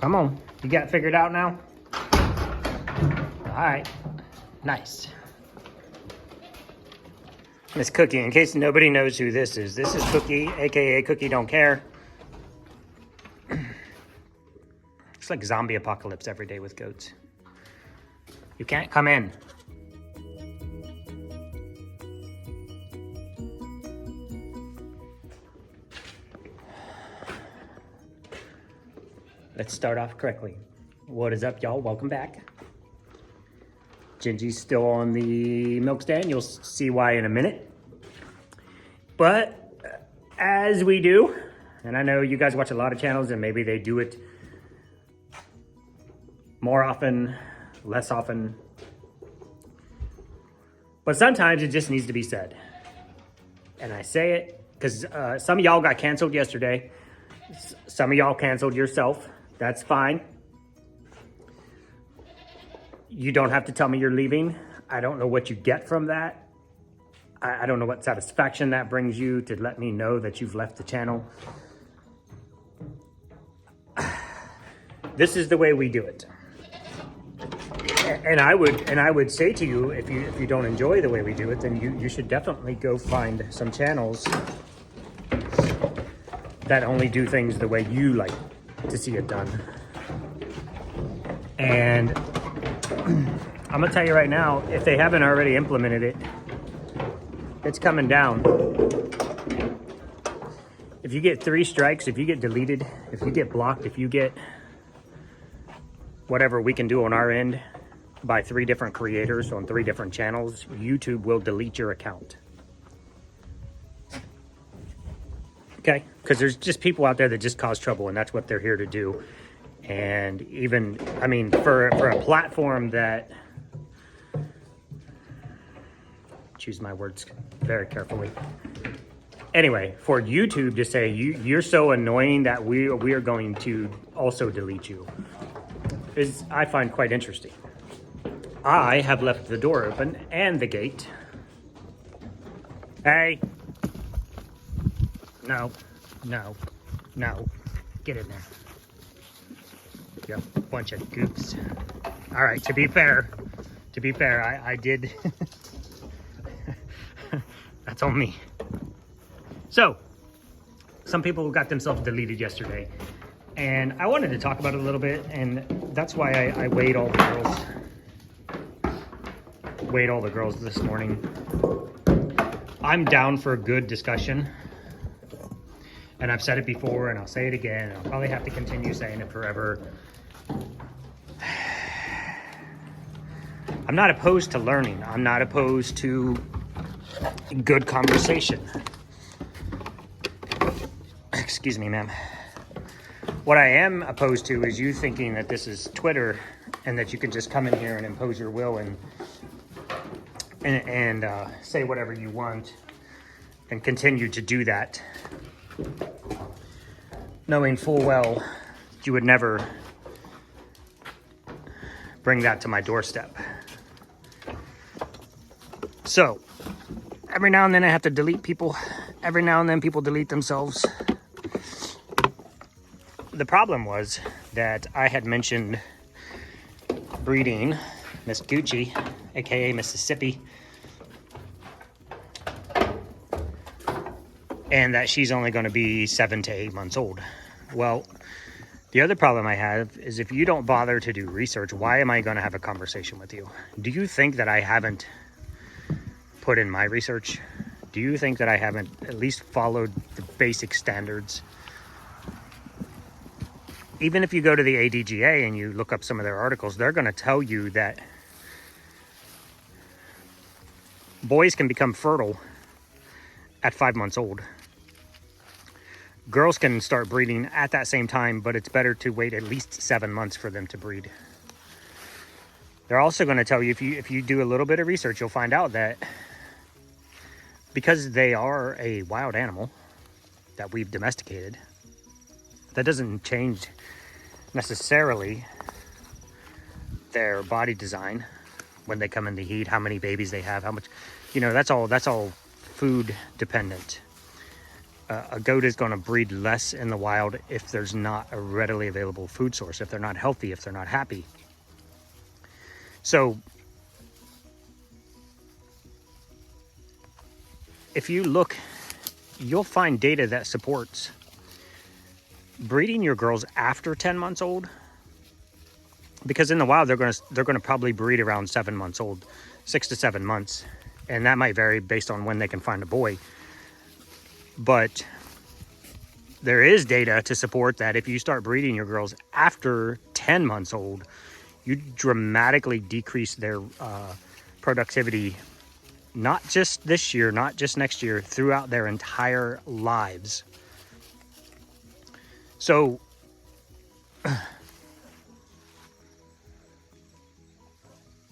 Come on. You got it figured out now? All right. Nice. Miss Cookie, in case nobody knows who this is Cookie, aka Cookie Don't Care. It's like zombie apocalypse every day with goats. You can't come in. Let's start off correctly. What is up, y'all? Welcome back. Gingy's still on the milk stand. You'll see why in a minute. But as we do, and I know you guys watch a lot of channels and maybe they do it more often, less often. But sometimes it just needs to be said. And I say it because some of y'all got canceled yesterday. Some of y'all canceled yourself. That's fine. You don't have to tell me you're leaving. I don't know what you get from that. I don't know what satisfaction that brings you to let me know that you've left the channel. This is the way we do it. And I would say to you, if you don't enjoy the way we do it, then you should definitely go find some channels that only do things the way you like to see it done. And I'm gonna tell you right now, if they haven't already implemented it, it's coming down. If you get 3 strikes, if you get deleted, if you get blocked, if you get whatever we can do on our end by 3 different creators on 3 different channels, YouTube will delete your account. Okay? Because there's just people out there that just cause trouble, and that's what they're here to do. And even, I mean, for a platform that, choose my words very carefully. Anyway, for YouTube to say you're so annoying that we are going to also delete you is, I find, quite interesting. I have left the door open and the gate. Hey. No. Get in there. You bunch of goops. All right, to be fair, I did. That's on me. So, some people got themselves deleted yesterday, and I wanted to talk about it a little bit, and that's why I weighed all the girls this morning. I'm down for a good discussion, and I've said it before, and I'll say it again, and I'll probably have to continue saying it forever. I'm not opposed to learning. I'm not opposed to good conversation. Excuse me, ma'am. What I am opposed to is you thinking that this is Twitter and that you can just come in here and impose your will and say whatever you want and continue to do that, knowing full well you would never bring that to my doorstep. So, every now and then I have to delete people. Every now and then people delete themselves. The problem was that I had mentioned breeding Miss Gucci, aka Mississippi, and that she's only going to be 7 to 8 months old. Well, the other problem I have is if you don't bother to do research, why am I going to have a conversation with you? Do you think that I haven't put in my research? Do you think that I haven't at least followed the basic standards? Even if you go to the ADGA and you look up some of their articles, they're going to tell you that boys can become fertile at 5 months old. Girls can start breeding at that same time, but it's better to wait at least 7 months for them to breed. They're also going to tell you, if you do a little bit of research, you'll find out that because they are a wild animal that we've domesticated, that doesn't change necessarily their body design when they come in the heat, how many babies they have, how much, that's all food dependent. A goat is going to breed less in the wild if there's not a readily available food source, if they're not healthy, if they're not happy. So if you look, you'll find data that supports breeding your girls after 10 months old, because in the wild they're going to probably breed around 7 months old, 6 to 7 months, and that might vary based on when they can find a boy. But there is data to support that if you start breeding your girls after 10 months old, you dramatically decrease their productivity, not just this year, not just next year, throughout their entire lives. So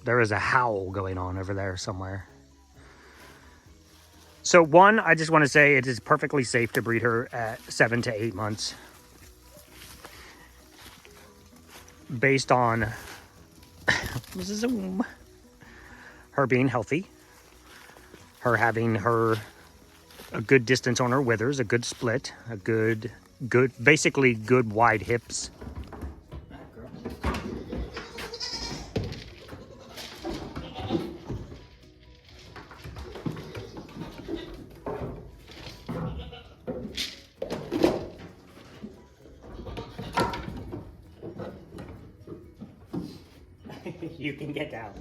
there is a howl going on over there somewhere. So one, I just want to say it is perfectly safe to breed her at 7 to 8 months based on her being healthy, her having a good distance on her withers, a good split, a good, basically good wide hips. You can get down.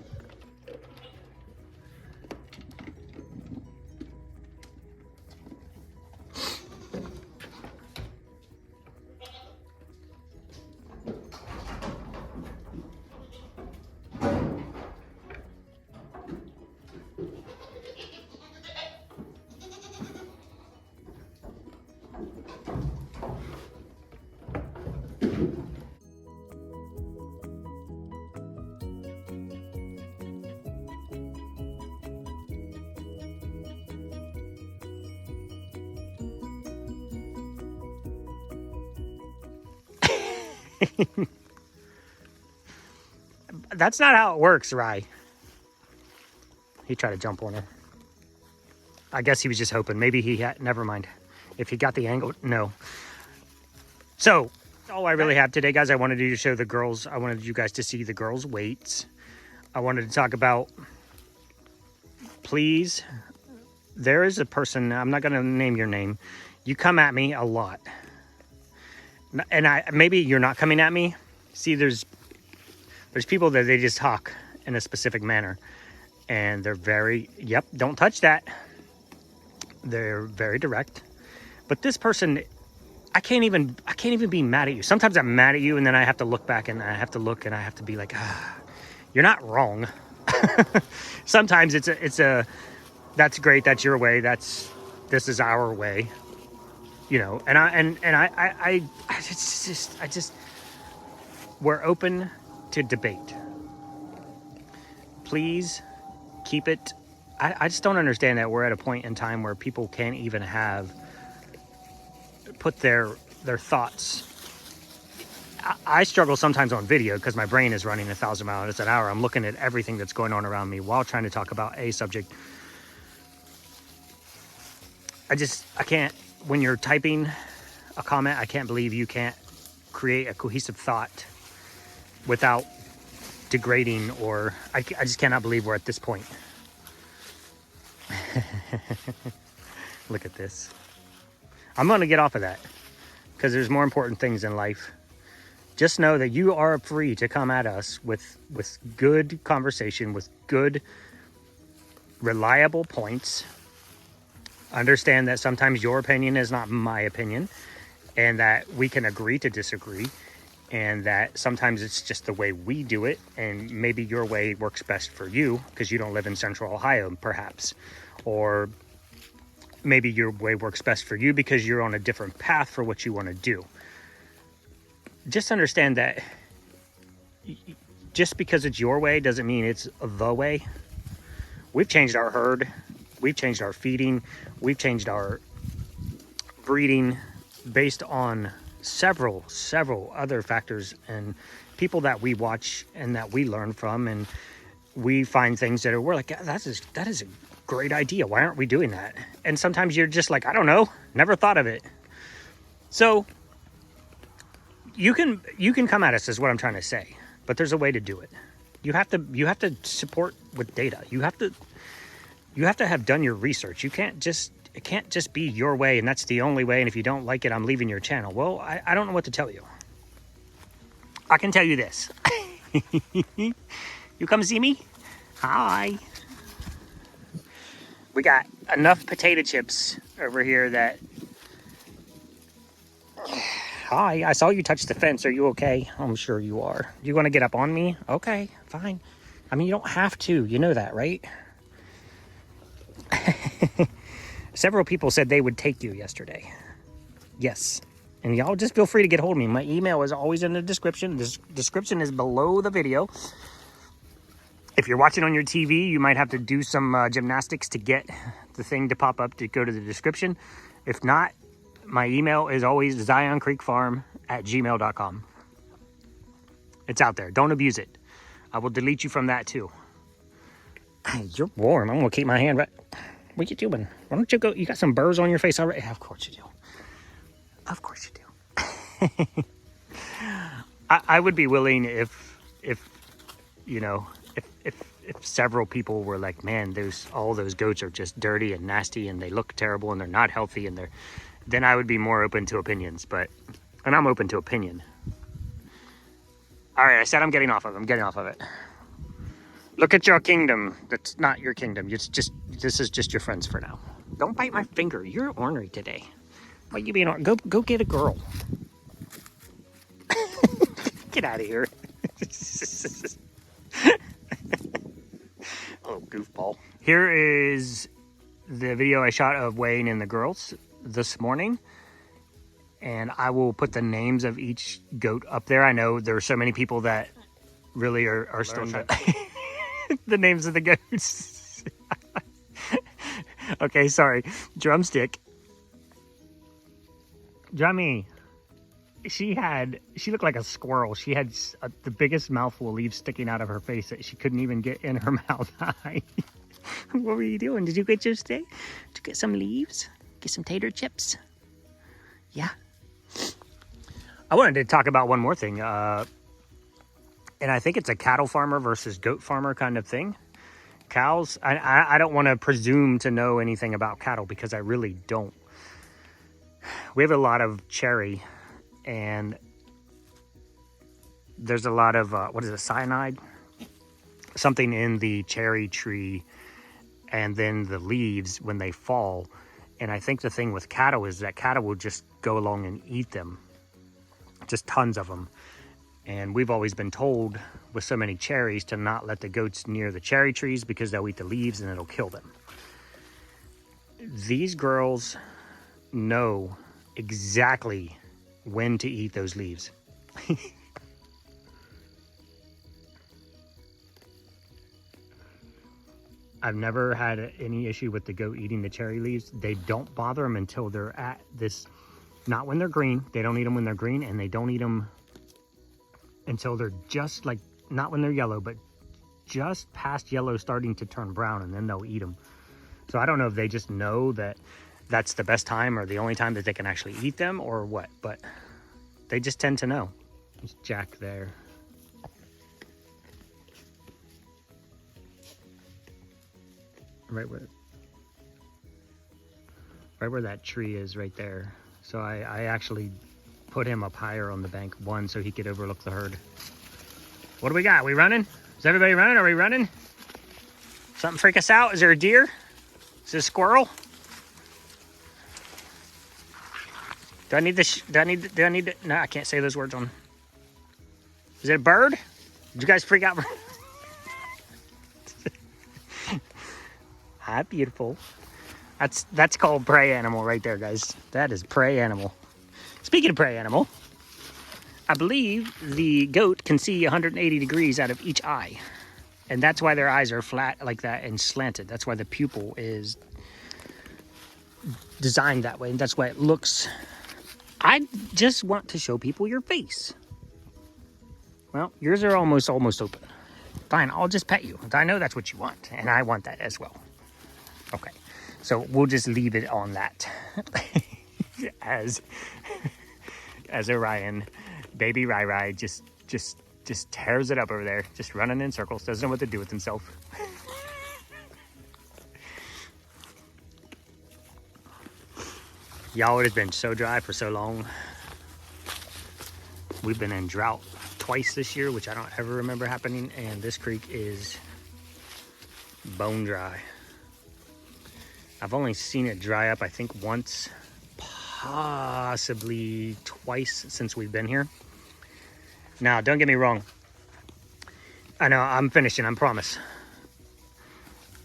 That's not how it works, Rye. He tried to jump on her. I guess he was just hoping. Maybe he had, never mind. If he got the angle, no. So, all I really have today, guys, I wanted you to show the girls. I wanted you guys to see the girls' weights. I wanted to talk about, please, there is a person, I'm not going to name your name. You come at me a lot. And maybe you're not coming at me. See, there's people that they just talk in a specific manner, and they're very, yep, don't touch that. They're very direct. But this person, I can't even be mad at you. Sometimes I'm mad at you, and then I have to look back, and I have to look, and I have to be like, you're not wrong. Sometimes it's a that's great, that's your way, this is our way. You know, and I just we're open to debate. Please keep it. I just don't understand that we're at a point in time where people can't even put their thoughts. I struggle sometimes on video because my brain is running 1,000 miles an hour. I'm looking at everything that's going on around me while trying to talk about a subject. I can't. When you're typing a comment, I can't believe you can't create a cohesive thought without degrading, or I just cannot believe we're at this point. Look at this. I'm going to get off of that because there's more important things in life. Just know that you are free to come at us with good conversation, with good, reliable points. Understand that sometimes your opinion is not my opinion, and that we can agree to disagree, and that sometimes it's just the way we do it, and maybe your way works best for you because you don't live in Central Ohio, perhaps, or maybe your way works best for you because you're on a different path for what you want to do. Just understand that just because it's your way doesn't mean it's the way. We've changed our herd. We've changed our feeding. We've changed our breeding based on several other factors and people that we watch and that we learn from, and we find things that we're like, that is great idea. Why aren't we doing that? And sometimes you're just like, I don't know, never thought of it. So you can come at us is what I'm trying to say, but there's a way to do it. You have to support with data. You have to have done your research. It can't just be your way and that's the only way. And if you don't like it, I'm leaving your channel. Well, I don't know what to tell you. I can tell you this. You come see me? Hi. We got enough potato chips over here that... Hi, I saw you touch the fence. Are you okay? I'm sure you are. You want to get up on me? Okay, fine. I mean, you don't have to. You know that, right? Several people said they would take you yesterday. Yes. And y'all just feel free to get hold of me. My email is always in the description. The description is below the video. If you're watching on your TV, you might have to do some gymnastics to get the thing to pop up to go to the description. If not, my email is always Zioncreekfarm@gmail.com. It's out there. Don't abuse it. I will delete you from that too. You're warm. I'm going to keep my hand right... What you doing? Why don't you go? You got some burrs on your face already? Of course you do. Of course you do. I would be willing if you know, if several people were like, man, all those goats are just dirty and nasty and they look terrible and they're not healthy and then I would be more open to opinions. And I'm open to opinion. All right, I said I'm getting off of it. Look at your kingdom. That's not your kingdom. This is just your friends for now. Don't bite my finger. You're ornery today. Why you being ornery? Go get a girl. Get out of here. Oh, goofball. Here is the video I shot of Wayne and the girls this morning. And I will put the names of each goat up there. I know there are so many people that really are still trying the names of the goats. Okay, sorry. Drumstick. Drummy. She looked like a squirrel. She had the biggest mouthful of leaves sticking out of her face that she couldn't even get in her mouth. What were you doing? Did you get your steak? Did you get some leaves? Get some tater chips? Yeah. I wanted to talk about one more thing. And I think it's a cattle farmer versus goat farmer kind of thing. Cows, I don't want to presume to know anything about cattle because I really don't. We have a lot of cherry and there's a lot of, what is it, cyanide? Something in the cherry tree and then the leaves when they fall. And I think the thing with cattle is that cattle will just go along and eat them. Just tons of them. And we've always been told with so many cherries to not let the goats near the cherry trees because they'll eat the leaves and it'll kill them. These girls know exactly when to eat those leaves. I've never had any issue with the goat eating the cherry leaves. They don't bother them until they're at this, not when they're green. They don't eat them when they're green, and they don't eat them until they're just like, not when they're yellow, but just past yellow starting to turn brown, and then they'll eat them. So I don't know if they just know that that's the best time or the only time that they can actually eat them or what, but they just tend to know. There's Jack there. Right where that tree is right there. So I actually put him up higher on the bank, one, so he could overlook the herd. What do we got? We running? Is everybody running? Are we running? Something freak us out? Is there a deer? Is there a squirrel? Do I need this? Do I need no, I can't say those words on. Is it a bird? Did you guys freak out? Hi, beautiful. That's called prey animal right there, guys. That is prey animal. Speaking of prey animal, I believe the goat can see 180 degrees out of each eye. And that's why their eyes are flat like that and slanted. That's why the pupil is designed that way. And that's why it looks... I just want to show people your face. Well, yours are almost open. Fine, I'll just pet you. I know that's what you want. And I want that as well. Okay, so we'll just leave it on that. as Orion, baby Rai just tears it up over there, just running in circles, doesn't know what to do with himself. Y'all, it has been so dry for so long. We've been in drought twice this year, which I don't ever remember happening, and this creek is bone dry. I've only seen it dry up, I think, once, possibly twice since we've been here. Now, don't get me wrong. I know, I'm finishing, I promise.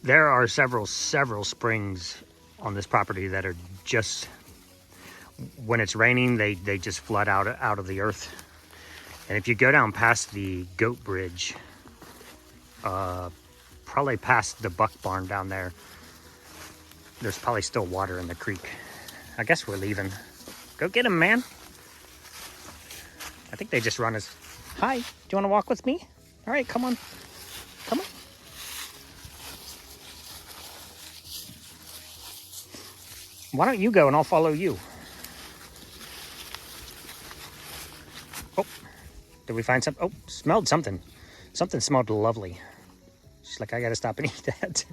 There are several springs on this property that are just, when it's raining, they just flood out of the earth. And if you go down past the goat bridge, probably past the buck barn down there, there's probably still water in the creek. I guess we're leaving. Go get him, man. I think they just run us. Hi, do you want to walk with me? All right, come on. Come on. Why don't you go and I'll follow you? Oh, did we find something? Oh, smelled something. Something smelled lovely. She's like, I gotta stop and eat that.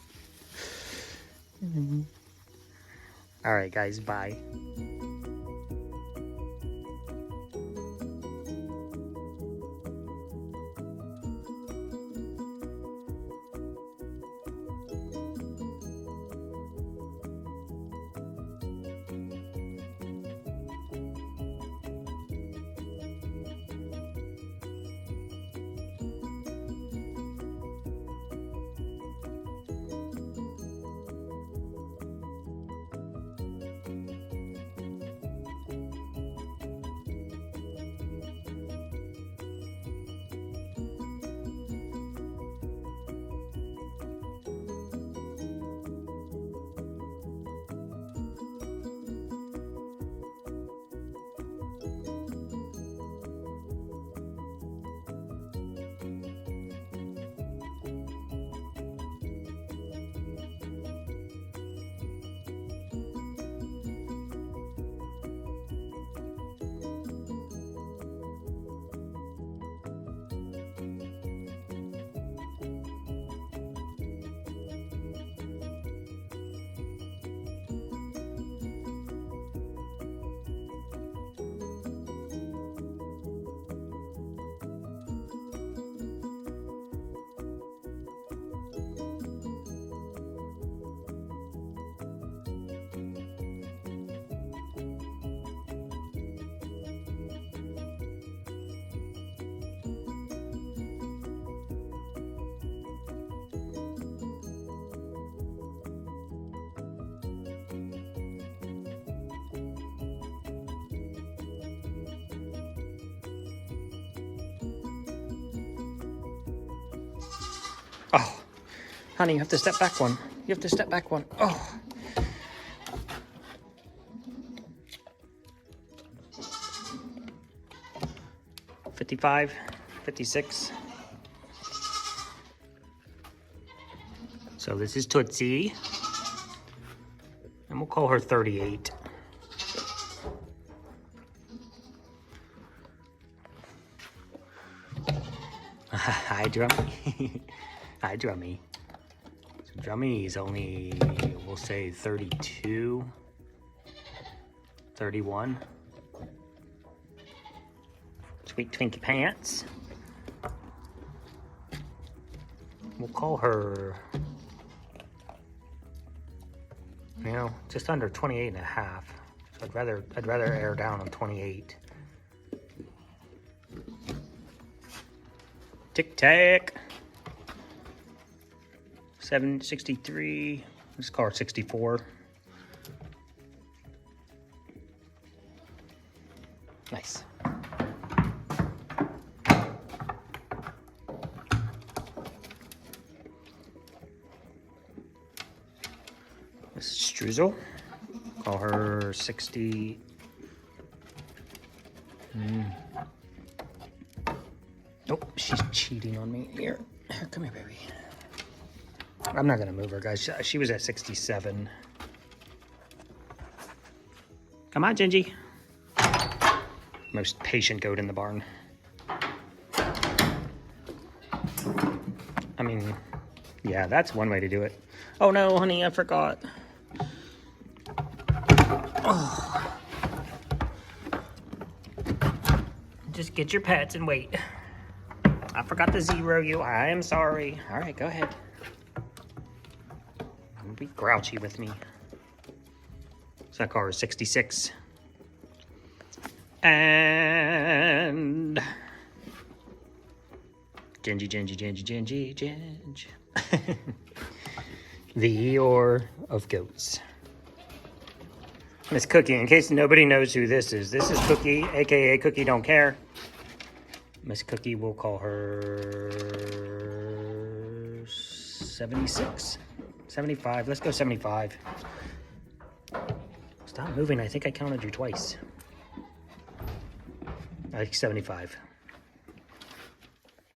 All right, guys, bye. Oh, honey, you have to step back one. You have to step back one. Oh. $55, $56. So this is Tootsie. And we'll call her 38. Hi, Drummy. Hi, Drummy. So Drummy is only, we'll say 32, 31. Sweet Twinkie Pants. We'll call her, you know, just under 28 and a half. So I'd rather air down on 28. Tic Tac. 763. Let's call her 64. Nice. This is Struzel. Call her 60. Nope, she's cheating on me. Here, come here, baby. I'm not gonna move her, guys. She was at 67. Come on, Gingy. Most patient goat in the barn. I mean, yeah, that's one way to do it. Oh no, honey, I forgot. Oh. Just get your pets and wait. I forgot to zero you. I am sorry. All right, go ahead. Don't be grouchy with me. So that car is 66. And Gingy. The Eeyore of goats. Miss Cookie, in case nobody knows who this is Cookie, aka Cookie Don't Care. Miss Cookie, will call her 76, 75. Let's go 75. Stop moving. I think I counted you twice. I think 75.